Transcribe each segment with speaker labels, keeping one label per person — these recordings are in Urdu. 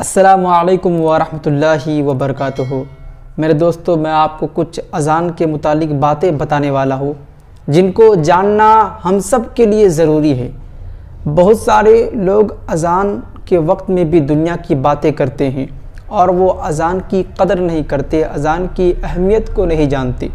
Speaker 1: السلام علیکم ورحمۃ اللہ وبرکاتہ۔ میرے دوستو، میں آپ کو کچھ اذان کے متعلق باتیں بتانے والا ہوں جن کو جاننا ہم سب کے لیے ضروری ہے۔ بہت سارے لوگ اذان کے وقت میں بھی دنیا کی باتیں کرتے ہیں اور وہ اذان کی قدر نہیں کرتے، اذان کی اہمیت کو نہیں جانتے۔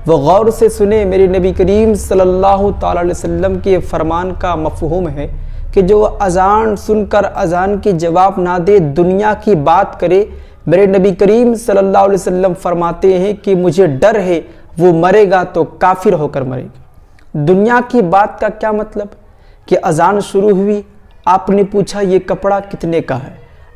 Speaker 1: وہ غور سے سنیں، میرے نبی کریم صلی اللہ تعالی علیہ وسلم کے فرمان کا مفہوم ہے کہ جو اذان سن کر اذان کی جواب نہ دے، دنیا کی بات کرے، میرے نبی کریم صلی اللہ علیہ وسلم فرماتے ہیں کہ مجھے ڈر ہے وہ مرے گا تو کافر ہو کر مرے گا۔ دنیا کی بات کا کیا مطلب کہ اذان شروع ہوئی، آپ نے پوچھا یہ کپڑا کتنے کا ہے،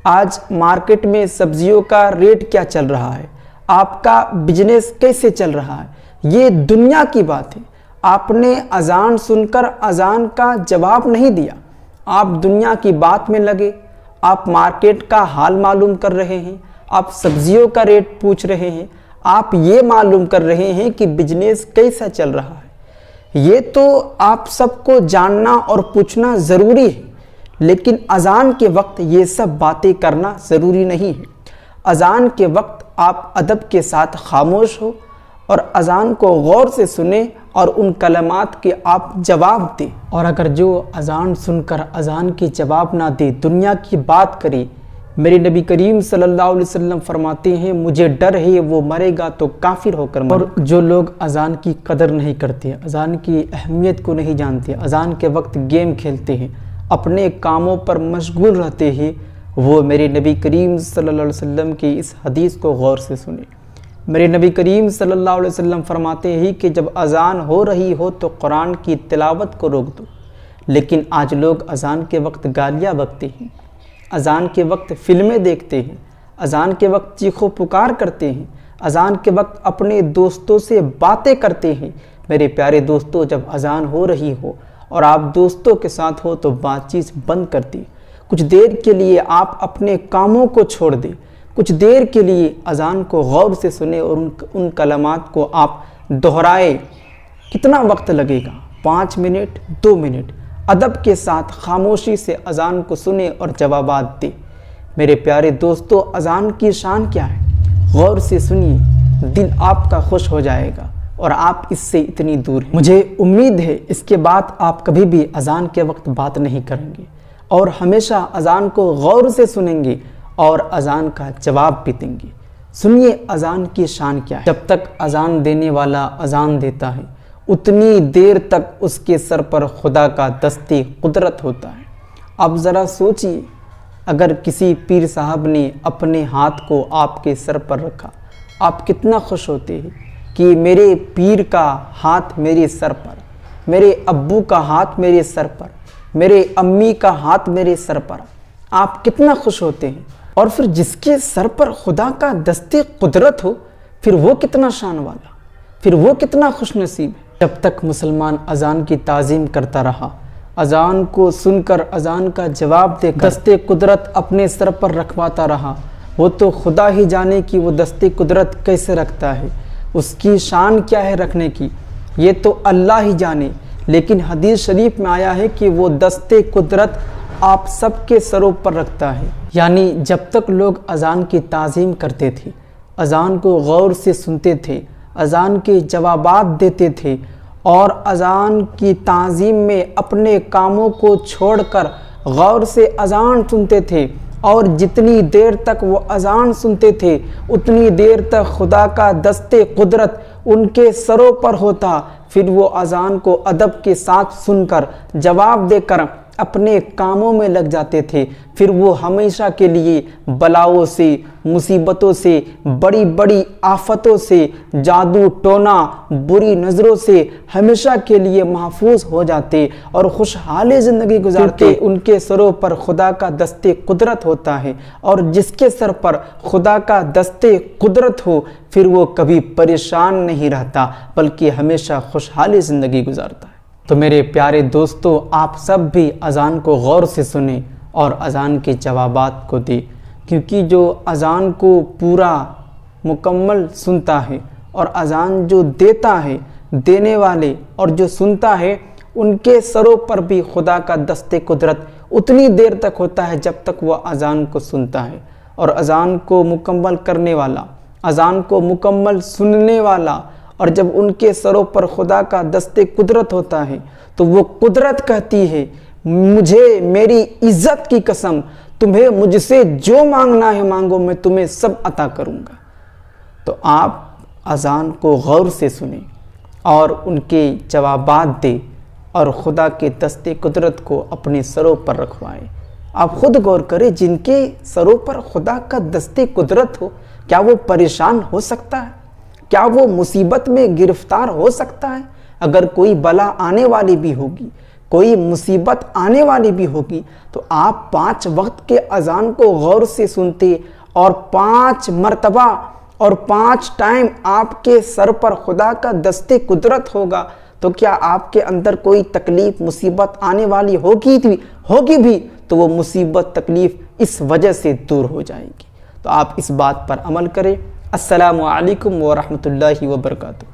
Speaker 1: آج مارکیٹ میں سبزیوں کا ریٹ کیا چل رہا ہے، آپ کا بزنس کیسے چل رہا ہے، یہ دنیا کی بات ہے۔ آپ نے اذان سن کر اذان کا جواب نہیں دیا، آپ دنیا کی بات میں لگے، آپ مارکیٹ کا حال معلوم کر رہے ہیں، آپ سبزیوں کا ریٹ پوچھ رہے ہیں، آپ یہ معلوم کر رہے ہیں کہ بزنس کیسا چل رہا ہے۔ یہ تو آپ سب کو جاننا اور پوچھنا ضروری ہے، لیکن اذان کے وقت یہ سب باتیں کرنا ضروری نہیں ہے۔ اذان کے وقت آپ ادب کے ساتھ خاموش ہو اور اذان کو غور سے سنیں اور ان کلمات کے آپ جواب دیں۔ اور اگر جو اذان سن کر اذان کی جواب نہ دے، دنیا کی بات کرے، میرے نبی کریم صلی اللہ علیہ وسلم فرماتے ہیں مجھے ڈر ہے وہ مرے گا تو کافر ہو کر مرے گا۔ اور جو لوگ اذان کی قدر نہیں کرتے، اذان کی اہمیت کو نہیں جانتے، اذان کے وقت گیم کھیلتے ہیں، اپنے کاموں پر مشغول رہتے ہیں، وہ میرے نبی کریم صلی اللہ علیہ وسلم کی اس حدیث کو غور سے سنیں۔ میرے نبی کریم صلی اللہ علیہ وسلم فرماتے ہیں کہ جب اذان ہو رہی ہو تو قرآن کی تلاوت کو روک دو، لیکن آج لوگ اذان کے وقت گالیاں بکتے ہیں، اذان کے وقت فلمیں دیکھتے ہیں، اذان کے وقت چیخو پکار کرتے ہیں، اذان کے وقت اپنے دوستوں سے باتیں کرتے ہیں۔ میرے پیارے دوستوں، جب اذان ہو رہی ہو اور آپ دوستوں کے ساتھ ہو تو بات چیت بند کر دیں، کچھ دیر کے لیے آپ اپنے کاموں کو چھوڑ دیں، کچھ دیر کے لیے اذان کو غور سے سنیں اور ان کلمات کو آپ دہرائیں۔ کتنا وقت لگے گا؟ 5 منٹ، 2 منٹ، ادب کے ساتھ خاموشی سے اذان کو سنیں اور جوابات دیں۔ میرے پیارے دوستو، اذان کی شان کیا ہے؟ غور سے سنیے، دل آپ کا خوش ہو جائے گا اور آپ اس سے اتنی دور ہیں۔ مجھے امید ہے اس کے بعد آپ کبھی بھی اذان کے وقت بات نہیں کریں گے اور ہمیشہ اذان کو غور سے سنیں گے اور اذان کا جواب بھی دیں گے۔ سنیے اذان کی شان کیا ہے۔ جب تک اذان دینے والا اذان دیتا ہے، اتنی دیر تک اس کے سر پر خدا کا دست قدرت ہوتا ہے۔ اب ذرا سوچئے، اگر کسی پیر صاحب نے اپنے ہاتھ کو آپ کے سر پر رکھا، آپ کتنا خوش ہوتے ہیں کہ میرے پیر کا ہاتھ میرے سر پر، میرے ابو کا ہاتھ میرے سر پر، میرے امی کا ہاتھ میرے سر پر، آپ کتنا خوش ہوتے ہیں۔ اور پھر جس کے سر پر خدا کا دست قدرت ہو، پھر وہ کتنا شان والا، پھر وہ کتنا خوش نصیب ہے۔ جب تک مسلمان اذان کی تعظیم کرتا رہا، اذان کو سن کر اذان کا جواب دے کر دست قدرت اپنے سر پر رکھواتا رہا، وہ تو خدا ہی جانے کہ وہ دست قدرت کیسے رکھتا ہے، اس کی شان کیا ہے رکھنے کی، یہ تو اللہ ہی جانے۔ لیکن حدیث شریف میں آیا ہے کہ وہ دست قدرت آپ سب کے سروں پر رکھتا ہے۔ یعنی جب تک لوگ اذان کی تعظیم کرتے تھے، اذان کو غور سے سنتے تھے، اذان کے جوابات دیتے تھے اور اذان کی تعظیم میں اپنے کاموں کو چھوڑ کر غور سے اذان سنتے تھے، اور جتنی دیر تک وہ اذان سنتے تھے اتنی دیر تک خدا کا دست قدرت ان کے سروں پر ہوتا، پھر وہ اذان کو ادب کے ساتھ سن کر جواب دے کر اپنے کاموں میں لگ جاتے تھے۔ پھر وہ ہمیشہ کے لیے بلاؤں سے، مصیبتوں سے، بڑی بڑی آفتوں سے، جادو ٹونا، بری نظروں سے ہمیشہ کے لیے محفوظ ہو جاتے اور خوشحال زندگی گزارتے۔ ان کے سروں پر خدا کا دست قدرت ہوتا ہے، اور جس کے سر پر خدا کا دست قدرت ہو، پھر وہ کبھی پریشان نہیں رہتا بلکہ ہمیشہ خوشحال زندگی گزارتا ہے۔ تو میرے پیارے دوستو، آپ سب بھی اذان کو غور سے سنیں اور اذان کے جوابات کو دیں، کیونکہ جو اذان کو پورا مکمل سنتا ہے اور اذان جو دیتا ہے، دینے والے اور جو سنتا ہے، ان کے سروں پر بھی خدا کا دست قدرت اتنی دیر تک ہوتا ہے جب تک وہ اذان کو سنتا ہے۔ اور اذان کو مکمل کرنے والا، اذان کو مکمل سننے والا، اور جب ان کے سروں پر خدا کا دست قدرت ہوتا ہے تو وہ قدرت کہتی ہے مجھے میری عزت کی قسم تمہیں مجھ سے جو مانگنا ہے مانگو، میں تمہیں سب عطا کروں گا۔ تو آپ اذان کو غور سے سنیں اور ان کے جوابات دیں اور خدا کے دست قدرت کو اپنے سروں پر رکھوائیں۔ آپ خود غور کریں، جن کے سروں پر خدا کا دست قدرت ہو، کیا وہ پریشان ہو سکتا ہے؟ کیا وہ مصیبت میں گرفتار ہو سکتا ہے؟ اگر کوئی بلا آنے والی بھی ہوگی، کوئی مصیبت آنے والی بھی ہوگی، تو آپ 5 وقت کے اذان کو غور سے سنتے اور 5 مرتبہ اور 5 ٹائم آپ کے سر پر خدا کا دست قدرت ہوگا، تو کیا آپ کے اندر کوئی تکلیف مصیبت آنے والی ہوگی بھی تو وہ مصیبت تکلیف اس وجہ سے دور ہو جائے گی۔ تو آپ اس بات پر عمل کریں۔ السلام علیکم ورحمۃ اللہ وبرکاتہ۔